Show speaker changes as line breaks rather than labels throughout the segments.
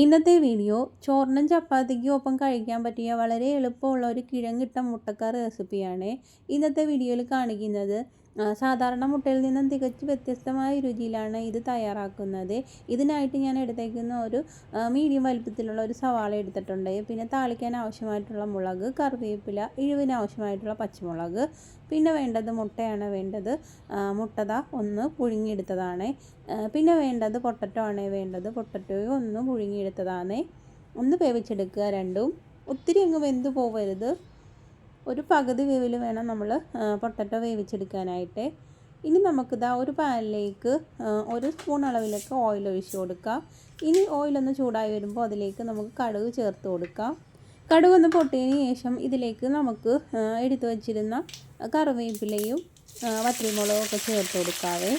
ഇന്നത്തെ വീഡിയോ ചോറിനും ചപ്പാത്തിക്കും ഒപ്പം കഴിക്കാൻ പറ്റിയ വളരെ എളുപ്പമുള്ള ഒരു കിഴങ്ങിട്ട മുട്ടക്കറി റെസിപ്പിയാണ് ഇന്നത്തെ വീഡിയോയിൽ കാണിക്കുന്നത്. സാധാരണ മുട്ടയിൽ നിന്നും തികച്ചും വ്യത്യസ്തമായ രുചിയിലാണ് ഇത് തയ്യാറാക്കുന്നത്. ഇതിനായിട്ട് ഞാൻ എടുത്തേക്കുന്ന ഒരു മീഡിയം വലിപ്പത്തിലുള്ള ഒരു സവാള എടുത്തിട്ടുണ്ട്. പിന്നെ താളിക്കാൻ ആവശ്യമായിട്ടുള്ള മുളക്, കറിവേപ്പില, എരിവിന് ആവശ്യമായിട്ടുള്ള പച്ചമുളക്, പിന്നെ വേണ്ടത് മുട്ടയാണ് വേണ്ടത്. മുട്ട ഒന്ന് പുഴുങ്ങിയെടുത്തതാണ്. പിന്നെ വേണ്ടത് പൊട്ടറ്റോ ആണ് വേണ്ടത്. പൊട്ടറ്റോയും ഒന്ന് പുഴുങ്ങിയെടുത്തതാണ്. ഒന്ന് വേവിച്ചെടുക്കുക രണ്ടും. ഒത്തിരി അങ്ങ് വെന്ത് പോവരുത്. ഒരു പകുതി വേവിൽ വേണം നമ്മൾ പൊട്ടറ്റോ വേവിച്ചെടുക്കാനായിട്ട്. ഇനി നമുക്കിതാ ഒരു പാനിലേക്ക് 1 സ്പൂൺ അളവിലേക്ക് ഓയിൽ ഒഴിച്ച് കൊടുക്കാം. ഇനി ഓയിലൊന്ന് ചൂടായി വരുമ്പോൾ അതിലേക്ക് നമുക്ക് കടുക് ചേർത്ത് കൊടുക്കാം. കടുക് ഒന്ന് പൊട്ടിയതിന് ശേഷം ഇതിലേക്ക് നമുക്ക് എടുത്തു വച്ചിരുന്ന കറിവേപ്പിലയും വറ്റൽമുളകും ഒക്കെ ചേർത്ത് കൊടുക്കാവേ.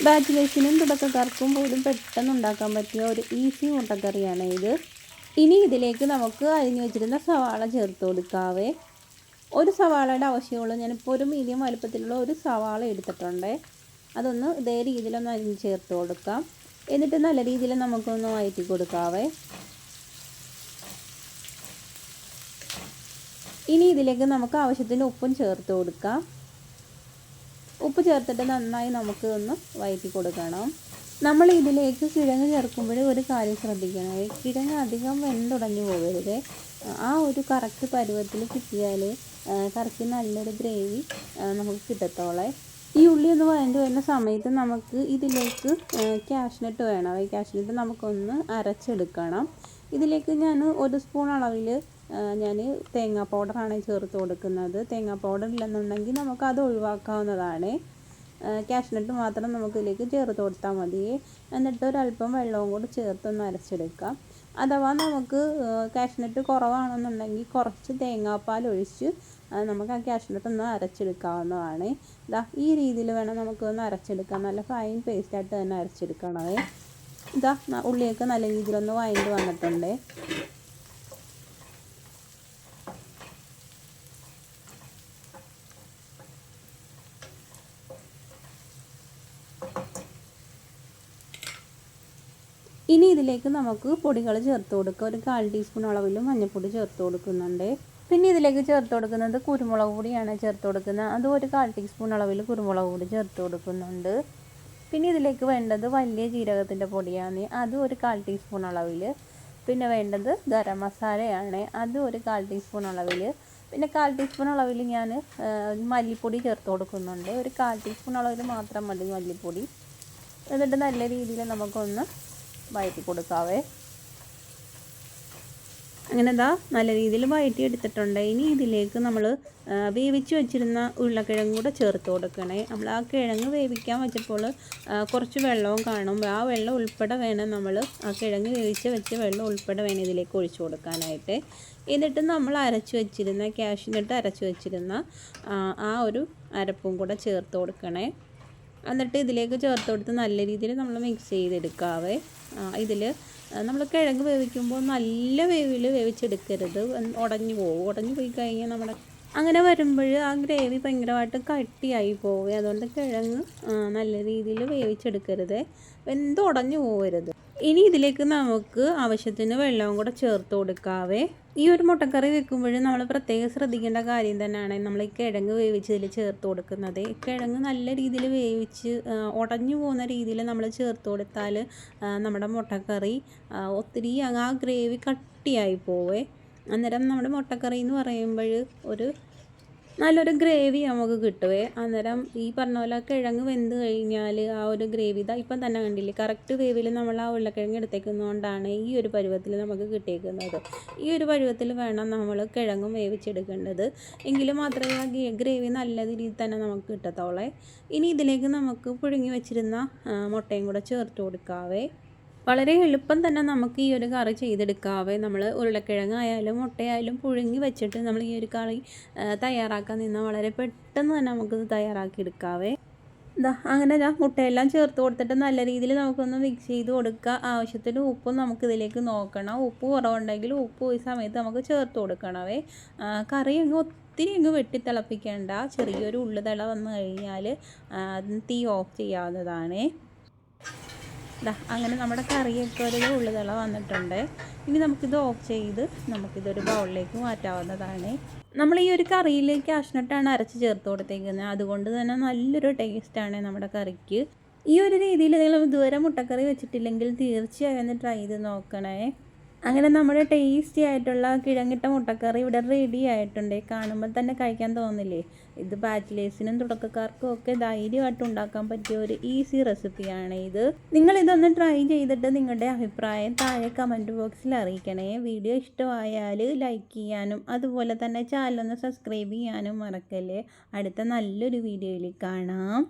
ബാച്ചിലേഴ്സിനും തുടക്കക്കാർക്കും പോലും പെട്ടെന്ന് ഉണ്ടാക്കാൻ പറ്റിയ ഒരു ഈസി മുട്ടക്കറിയാണ് ഇത്. ഇനി ഇതിലേക്ക് നമുക്ക് അരിഞ്ഞു വെച്ചിരുന്ന സവാള ചേർത്ത് കൊടുക്കാവേ. ഒരു സവാളയുടെ ആവശ്യമുള്ളൂ. ഞാനിപ്പോൾ ഒരു മീഡിയം വലുപ്പത്തിലുള്ള ഒരു സവാള എടുത്തിട്ടുണ്ട്. അതൊന്ന് ഇതേ രീതിയിലൊന്ന് അരിഞ്ഞ് ചേർത്ത് കൊടുക്കാം. എന്നിട്ട് നല്ല രീതിയിൽ നമുക്കൊന്ന് വഴറ്റി കൊടുക്കാവേ. ഇനി ഇതിലേക്ക് നമുക്ക് ആവശ്യത്തിന് ഉപ്പും ചേർത്ത് കൊടുക്കാം. ഉപ്പ് ചേർത്തിട്ട് നന്നായി നമുക്ക് ഒന്ന് വഴറ്റി കൊടുക്കണം. നമ്മൾ ഇതിലേക്ക് കിഴങ്ങ് ചേർക്കുമ്പോൾ ഒരു കാര്യം ശ്രദ്ധിക്കണം. കിഴങ്ങ് അധികം വെന്തുടഞ്ഞു പോകരുത്. ആ ഒരു കറക്റ്റ് പരുവത്തിൽ കിട്ടിയാൽ കറിക്ക് നല്ലൊരു ഗ്രേവി നമുക്ക് കിട്ടത്തോളെ. ഈ ഉള്ളി ഒന്ന് വഴണ്ട് വരുന്ന സമയത്ത് നമുക്ക് ഇതിലേക്ക് കാഷ്നട്ട് വേണം. ഈ കാഷ്നട്ട് നമുക്കൊന്ന് അരച്ചെടുക്കണം. ഇതിലേക്ക് ഞാൻ 1 സ്പൂൺ അളവിൽ ഞാൻ തേങ്ങാ പൗഡറാണ് ചേർത്ത് കൊടുക്കുന്നത്. തേങ്ങാ പൗഡർ ഇല്ലെന്നുണ്ടെങ്കിൽ നമുക്കത് ഒഴിവാക്കാവുന്നതാണ്. കാഷ്നട്ട് മാത്രം നമുക്കിതിലേക്ക് ചേർത്ത് കൊടുത്താൽ മതി. എന്നിട്ട് ഒരല്പം വെള്ളവും കൂടി ചേർത്തൊന്ന് അരച്ചെടുക്കാം. അഥവാ നമുക്ക് കാഷ്നട്ട് കുറവാണെന്നുണ്ടെങ്കിൽ കുറച്ച് തേങ്ങാപ്പാൽ ഒഴിച്ച് നമുക്ക് ആ കാഷ്നട്ട് ഒന്ന് അരച്ചെടുക്കാവുന്നതാണ്. ഇതാ ഈ രീതിയിൽ വേണം നമുക്കൊന്ന് അരച്ചെടുക്കാം. നല്ല ഫൈൻ പേസ്റ്റായിട്ട് തന്നെ അരച്ചെടുക്കണമേ. ഇതാ ഉള്ളിയൊക്കെ നല്ല രീതിയിലൊന്ന് വഴണ്ട് വന്നിട്ടുണ്ട്. ഇനി ഇതിലേക്ക് നമുക്ക് പൊടികൾ ചേർത്ത് കൊടുക്കുക. ഒരു 1/4 ടീസ്പൂൺ അളവിൽ മഞ്ഞൾപ്പൊടി ചേർത്ത് കൊടുക്കുന്നുണ്ട്. പിന്നെ ഇതിലേക്ക് ചേർത്ത് കൊടുക്കുന്നത് കുരുമുളക് പൊടിയാണ് ചേർത്ത് കൊടുക്കുന്നത്. അതും ഒരു 1/4 ടീസ്പൂൺ അളവിൽ കുരുമുളക് പൊടി ചേർത്ത് കൊടുക്കുന്നുണ്ട്. പിന്നെ ഇതിലേക്ക് വേണ്ടത് വലിയ ജീരകത്തിൻ്റെ പൊടിയാണ്. അതും ഒരു 1/4 ടീസ്പൂൺ അളവിൽ. പിന്നെ വേണ്ടത് ഗരം മസാലയാണ്. അതും ഒരു 1/4 ടീസ്പൂൺ അളവിൽ. പിന്നെ 1/4 ടീസ്പൂൺ അളവിൽ ഞാൻ മല്ലിപ്പൊടി ചേർത്ത് കൊടുക്കുന്നുണ്ട്. ഒരു 1/4 ടീസ്പൂൺ അളവിൽ മാത്രം മതി മല്ലിപ്പൊടി. എന്നിട്ട് നല്ല രീതിയിൽ നമുക്കൊന്ന് വഴറ്റി കൊടുക്കാവേ. അങ്ങനെ നല്ല രീതിയിൽ വഴറ്റി എടുത്തിട്ടുണ്ട്. ഇനി ഇതിലേക്ക് നമ്മൾ വേവിച്ച് വെച്ചിരുന്ന ഉരുളക്കിഴങ്ങ് കൂടെ ചേർത്ത് കൊടുക്കണേ. നമ്മൾ ആ കിഴങ്ങ് വേവിക്കാൻ വെച്ചപ്പോൾ കുറച്ച് വെള്ളവും കാണും. ആ വെള്ളം ഉൾപ്പെടെ വേണം നമ്മൾ ആ കിഴങ്ങ് വെച്ച വെള്ളം ഉൾപ്പെടെ വേണം ഇതിലേക്ക് ഒഴിച്ചു കൊടുക്കാനായിട്ട്. എന്നിട്ട് നമ്മൾ അരച്ച് വെച്ചിരുന്ന കാഷ്നട്ട് അരച്ച് വെച്ചിരുന്ന ആ ഒരു അരപ്പും കൂടെ ചേർത്ത് കൊടുക്കണേ. എന്നിട്ട് ഇതിലേക്ക് ചേർത്ത് കൊടുത്ത് നല്ല രീതിയിൽ നമ്മൾ മിക്സ് ചെയ്തെടുക്കാവേ. ഇതിൽ നമ്മൾ കിഴങ്ങ് വേവിക്കുമ്പോൾ നല്ല വേവിൽ വേവിച്ചെടുക്കരുത്. ഉടഞ്ഞു പോകും. ഉടഞ്ഞു പോയി കഴിഞ്ഞാൽ നമ്മുടെ അങ്ങനെ വരുമ്പോൾ ആ ഗ്രേവി ഭയങ്കരമായിട്ട് കട്ടിയായി പോവുക. അതുകൊണ്ട് കിഴങ്ങ് നല്ല രീതിയിൽ വേവിച്ചെടുക്കരുത്. വെന്ത് ഉടഞ്ഞു പോകരുത്. ഇനി ഇതിലേക്ക് നമുക്ക് ആവശ്യത്തിന് വെള്ളവും കൂടെ ചേർത്ത് കൊടുക്കാവേ. ഈ ഒരു മുട്ടക്കറി വെക്കുമ്പോഴും നമ്മൾ പ്രത്യേകം ശ്രദ്ധിക്കേണ്ട കാര്യം തന്നെയാണ് നമ്മൾ ഈ കിഴങ്ങ് വേവിച്ചതിൽ ചേർത്ത് കൊടുക്കുന്നത്. കിഴങ്ങ് നല്ല രീതിയിൽ വേവിച്ച് ഉടഞ്ഞു പോകുന്ന രീതിയിൽ നമ്മൾ ചേർത്ത് കൊടുത്താൽ നമ്മുടെ മുട്ടക്കറി ഒത്തിരി ആ ഗ്രേവി കട്ടിയായി പോവേ. അന്നേരം നമ്മുടെ മുട്ടക്കറി എന്ന് പറയുമ്പോൾ ഒരു നല്ലൊരു ഗ്രേവി നമുക്ക് കിട്ടുവേ. അന്നേരം ഈ പറഞ്ഞ പോലെ കിഴങ്ങ് വെന്ത് കഴിഞ്ഞാൽ ആ ഒരു ഗ്രേവി ഇപ്പം തന്നെ കണ്ടില്ലേ, കറക്റ്റ് വേവിൽ നമ്മൾ ആ ഉരുളക്കിഴങ്ങ് എടുത്തേക്കുന്നതുകൊണ്ടാണ് ഈ ഒരു പരുവത്തിൽ നമുക്ക് കിട്ടിയേക്കുന്നത്. ഈ ഒരു പരുവത്തിൽ വേണം നമ്മൾ കിഴങ്ങും വേവിച്ചെടുക്കേണ്ടത്. എങ്കിൽ മാത്രമേ ആ ഗ്രേവി നല്ല രീതിയിൽ തന്നെ നമുക്ക് കിട്ടത്തോളെ. ഇനി ഇതിലേക്ക് നമുക്ക് പുഴുങ്ങി വെച്ചിരുന്ന മുട്ടയും കൂടെ ചേർത്ത് കൊടുക്കാവേ. വളരെ എളുപ്പം തന്നെ നമുക്ക് ഈ ഒരു കറി ചെയ്തെടുക്കാവേ. നമ്മൾ ഉരുളക്കിഴങ്ങായാലും മുട്ടയായാലും പുഴുങ്ങി വെച്ചിട്ട് നമ്മൾ ഈ ഒരു കറി തയ്യാറാക്കാൻ നിന്നാൽ വളരെ പെട്ടെന്ന് തന്നെ നമുക്കിത് തയ്യാറാക്കിയെടുക്കാവേ. അങ്ങനെ മുട്ടയെല്ലാം ചേർത്ത് കൊടുത്തിട്ട് നല്ല രീതിയിൽ നമുക്കൊന്ന് മിക്സ് ചെയ്ത് കൊടുക്കുക. ആവശ്യത്തിന് ഉപ്പും നമുക്കിതിലേക്ക് നോക്കണം. ഉപ്പ് കുറവുണ്ടെങ്കിൽ ഉപ്പ് ഈ സമയത്ത് നമുക്ക് ചേർത്ത് കൊടുക്കണവേ. കറി ഒത്തിരി വെട്ടി തിളപ്പിക്കേണ്ട. ചെറിയൊരു ഉള്ളിതള വന്നു കഴിഞ്ഞാൽ തീ ഓഫ് ചെയ്യാവുന്നതാണ്. അങ്ങനെ നമ്മുടെ കറിയൊക്കെ ഒരു ഉള്ളിതള വന്നിട്ടുണ്ട്. ഇനി നമുക്കിത് ഓഫ് ചെയ്ത് നമുക്കിതൊരു ബൗളിലേക്ക് മാറ്റാവുന്നതാണ്. നമ്മൾ ഈ ഒരു കറിയിലേക്ക് കാഷ്നട്ടാണ് അരച്ച് ചേർത്ത് കൊടുത്തേക്കുന്നത്. അതുകൊണ്ട് തന്നെ നല്ലൊരു ടേസ്റ്റാണ് നമ്മുടെ കറിക്ക്. ഈ ഒരു രീതിയിൽ നിങ്ങൾ ഇതുവരെ മുട്ടക്കറി വെച്ചിട്ടില്ലെങ്കിൽ തീർച്ചയായും ഒന്ന് ട്രൈ ചെയ്ത് നോക്കണേ. അങ്ങനെ നമ്മുടെ ടേസ്റ്റി ആയിട്ടുള്ള കിഴങ്ങിട്ട മുട്ടക്കറി ഇവിടെ റെഡി ആയിട്ടുണ്ട്. കാണുമ്പോൾ തന്നെ കഴിക്കാൻ തോന്നില്ലേ? ഇത് ബാച്ചിലേഴ്സിനും തുടക്കക്കാർക്കും ഒക്കെ ധൈര്യമായിട്ട് ഉണ്ടാക്കാൻ പറ്റിയ ഒരു ഈസി റെസിപ്പിയാണ് ഇത്. നിങ്ങളിതൊന്ന് ട്രൈ ചെയ്തിട്ട് നിങ്ങളുടെ അഭിപ്രായം താഴെ കമൻറ്റ് ബോക്സിൽ അറിയിക്കണേ. വീഡിയോ ഇഷ്ടമായാൽ ലൈക്ക് ചെയ്യാനും അതുപോലെ തന്നെ ചാനലൊന്ന് സബ്സ്ക്രൈബ് ചെയ്യാനും മറക്കല്ലേ. അടുത്ത നല്ലൊരു വീഡിയോയിൽ കാണാം.